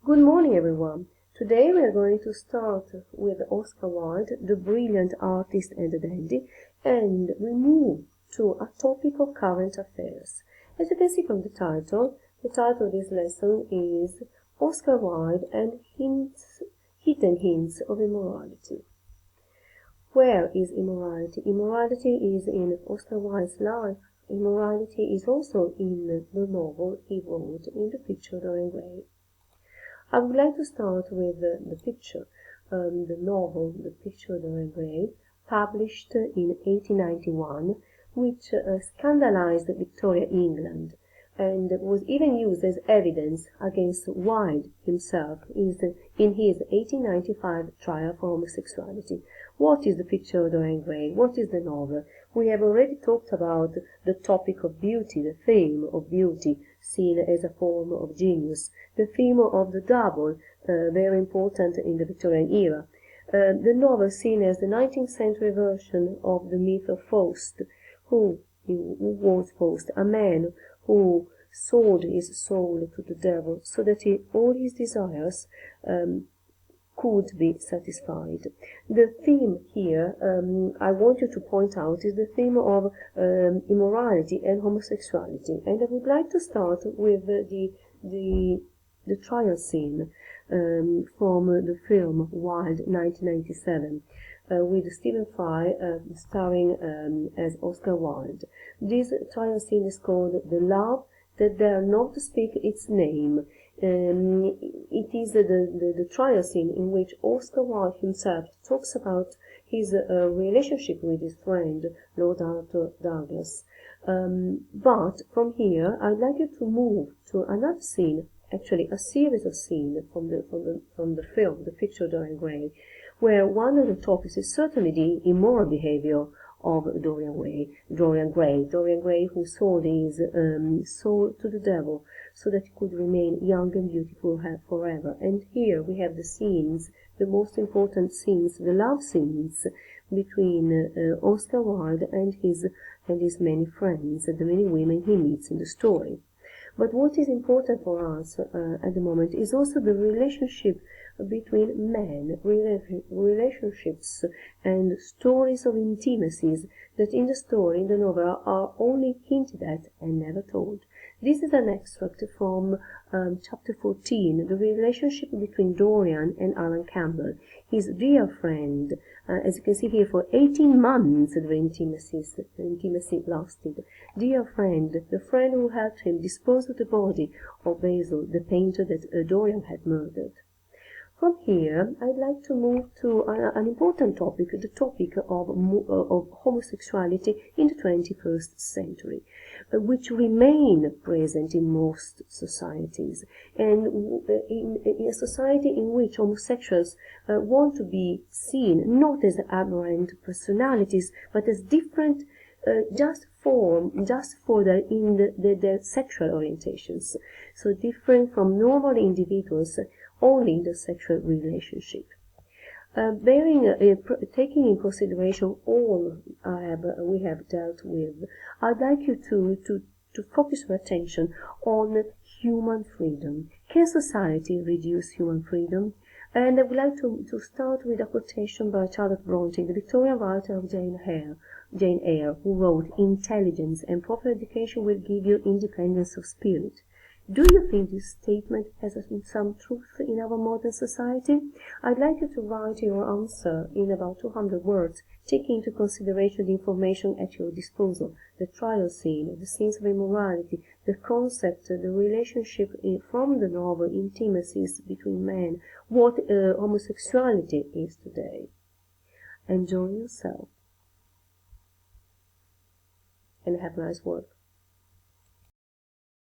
Good morning, everyone. Today we are going to start with Oscar Wilde, the brilliant artist and dandy, and we move to a topic of current affairs. As you can see from the title of this lesson is Oscar Wilde and Hidden Hints of Immorality. Where is immorality? Immorality is in Oscar Wilde's life. Immorality is also in the novel he wrote, In the Picture Dorian Gray. I would like to start with the picture, the novel The Picture Dorian Gray, published in 1891, which scandalized Victoria, England, and was even used as evidence against Wilde himself in his 1895 trial for homosexuality. What is The Picture of Dorian Gray? What is the novel? We have already talked about the topic of beauty, the theme of beauty seen as a form of genius, the theme of the double, very important in the Victorian era. The novel seen as the 19th century version of the myth of Faust. Who was Faust? A man who sold his soul to the devil so that all his desires could be satisfied. The theme here, I want you to point out, is the theme of immorality and homosexuality. And I would like to start with the trial scene from the film Wilde 1997. With Stephen Fry starring as Oscar Wilde. This trial scene is called The Love That Dare Not Speak Its Name. It is the trial scene in which Oscar Wilde himself talks about his relationship with his friend, Lord Arthur Douglas. But from here, I'd like you to move to another scene, actually a series of scenes from the film, The Picture of Dorian Gray, where one of the topics is certainly the immoral behavior of Dorian Gray, who sold his soul to the devil so that he could remain young and beautiful forever. And here we have the scenes, the most important scenes, the love scenes between Oscar Wilde and his many friends, the many women he meets in the story. But what is important for us at the moment is also the relationship between men, relationships and stories of intimacies that in the story, in the novel, are only hinted at and never told. This is an extract from chapter 14, the relationship between Dorian and Alan Campbell, his dear friend. As you can see here, for 18 months the intimacy lasted. Dear friend, the friend who helped him dispose of the body of Basil, the painter that Dorian had murdered. From here, I'd like to move to an important topic, the topic of homosexuality in the 21st century, which remain present in most societies, and in a society in which homosexuals want to be seen not as aberrant personalities, but as different just for their sexual orientations, so different from normal individuals only in the sexual relationship. Taking in consideration all we have dealt with, I'd like you to focus your attention on human freedom. Can society reduce human freedom? And I would like to start with a quotation by Charlotte Bronte, the Victorian writer of Jane Eyre, who wrote, "Intelligence and proper education will give you independence of spirit." Do you think this statement has some truth in our modern society? I'd like you to write your answer in about 200 words, taking into consideration the information at your disposal, the trial scene, the scenes of immorality, the concept, the relationship from the novel, intimacies between men, what homosexuality is today. Enjoy yourself and have nice work.